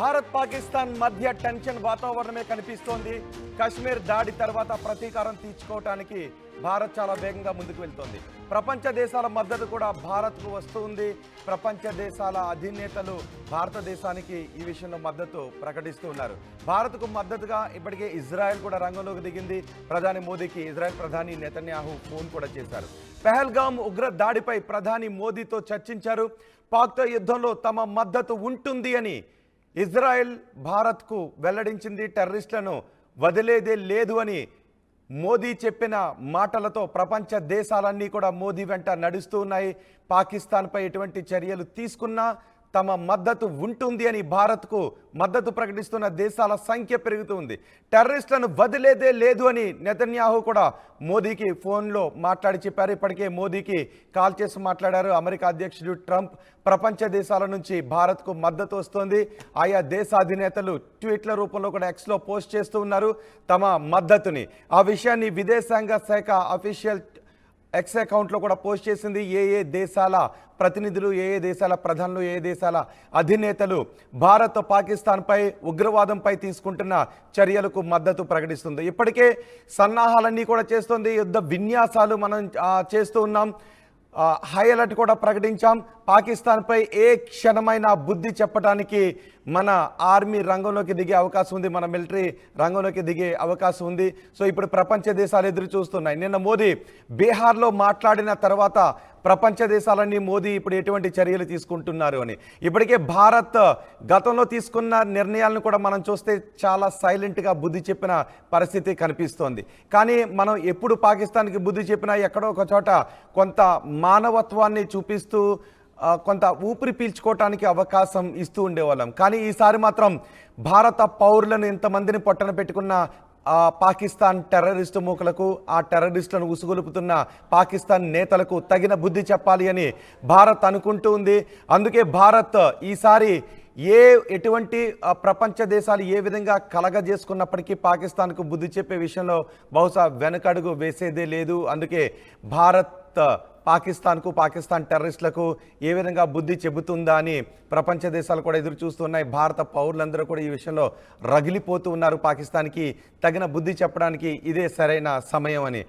భారత్ పాకిస్తాన్ మధ్య టెన్షన్ వాతావరణమే కనిపిస్తోంది. కశ్మీర్ దాడి తర్వాత ప్రతీకారం తీర్చుకోవడానికి భారత్ చాలా వేగంగా ముందుకు వెళ్తోంది. ప్రపంచ దేశాల మద్దతు కూడా భారత్కు వస్తుంది. ప్రపంచ దేశాల అధినేతలు భారతదేశానికి ఈ విషయంలో మద్దతు ప్రకటిస్తూ ఉన్నారు. భారత్కు మద్దతుగా ఇప్పటికే ఇజ్రాయెల్ కూడా రంగంలోకి దిగింది. ప్రధాని మోదీకి ఇజ్రాయెల్ ప్రధాని నెతన్యాహు ఫోన్ కూడా చేశారు. పెహల్గాం ఉగ్ర దాడిపై ప్రధాని మోదీతో చర్చించారు. పాక్తో యుద్ధంలో తమ మద్దతు ఉంటుంది అని ఇజ్రాయెల్ భారత్కు వెల్లడించింది. టెర్రరిస్టులను వదిలేదే లేదు అని మోదీ చెప్పిన మాటలతో ప్రపంచ దేశాలన్నీ కూడా మోదీ వెంట నడుస్తూ ఉన్నాయి. పాకిస్తాన్పై ఎటువంటి చర్యలు తీసుకున్నా తమ మద్దతు ఉంటుంది అని భారత్కు మద్దతు ప్రకటిస్తున్న దేశాల సంఖ్య పెరుగుతుంది. టెర్రరిస్టులను వదిలేదే లేదు అని నెతన్యాహు కూడా మోదీకి ఫోన్లో మాట్లాడి చెప్పారు. ఇప్పటికే మోదీకి కాల్ చేసి మాట్లాడారు. అమెరికా అధ్యక్షుడు ట్రంప్ ప్రపంచ దేశాల నుంచి భారత్కు మద్దతు వస్తోంది. ఆయా దేశాధినేతలు ట్వీట్ల రూపంలో కూడా ఎక్స్లో పోస్ట్ చేస్తూ ఉన్నారు తమ మద్దతుని. ఆ విషయాన్ని విదేశాంగ శాఖ అఫీషియల్ ఎక్స్ అకౌంట్లో కూడా పోస్ట్ చేసింది. ఏ దేశాల ప్రతినిధులు, ఏ దేశాల ప్రధానులు, ఏ దేశాల అధినేతలు భారత్ పాకిస్తాన్పై ఉగ్రవాదంపై తీసుకుంటున్న చర్యలకు మద్దతు ప్రకటిస్తుంది. ఇప్పటికే సన్నాహాలన్నీ కూడా చేస్తుంది. యుద్ధ విన్యాసాలు మనం చేస్తూ ఉన్నాం. హై అలర్ట్ కూడా ప్రకటించాం. పాకిస్తాన్పై ఏ క్షణమైన బుద్ధి చెప్పడానికి మన ఆర్మీ రంగంలోకి దిగే అవకాశం ఉంది, మన మిలిటరీ రంగంలోకి దిగే అవకాశం ఉంది. సో ఇప్పుడు ప్రపంచ దేశాలు ఎదురు చూస్తున్నాయి. నిన్న మోదీ బీహార్లో మాట్లాడిన తర్వాత ప్రపంచ దేశాలన్నీ మోదీ ఇప్పుడు ఎటువంటి చర్యలు తీసుకుంటున్నారు అని. ఇప్పటికే భారత్ గతంలో తీసుకున్న నిర్ణయాలను కూడా మనం చూస్తే చాలా సైలెంట్గా బుద్ధి చెప్పిన పరిస్థితి కనిపిస్తోంది. కానీ మనం ఎప్పుడు పాకిస్తాన్కి బుద్ధి చెప్పినా ఎక్కడో ఒక చోట కొంత మానవత్వాన్ని చూపిస్తూ కొంత ఊపిరి పీల్చుకోవటానికి అవకాశం ఇస్తూ ఉండేవాళ్ళం. కానీ ఈసారి మాత్రం భారత పౌరులను ఇంతమందిని పొట్టన పెట్టుకున్న పాకిస్తాన్ టెర్రరిస్టు మూకలకు, ఆ టెర్రరిస్టులను ఉసుగొలుపుతున్న పాకిస్తాన్ నేతలకు తగిన బుద్ధి చెప్పాలి అని భారత్ అనుకుంటూ ఉంది. అందుకే భారత్ ఈసారి ఎటువంటి ప్రపంచ దేశాలు ఏ విధంగా కలగజేసుకున్నప్పటికీ పాకిస్తాన్కు బుద్ధి చెప్పే విషయంలో బహుశా వెనకడుగు వేసేదే లేదు. అందుకే భారత్ పాకిస్తాన్కు, పాకిస్తాన్ టెర్రరిస్టులకు ఏ విధంగా బుద్ధి చెబుతుందా అని ప్రపంచ దేశాలు కూడా ఎదురు చూస్తున్నాయి. భారత పౌరులందరూ కూడా ఈ విషయంలో రగిలిపోతూ ఉన్నారు. పాకిస్తాన్కి తగిన బుద్ధి చెప్పడానికి ఇదే సరైన సమయం అని.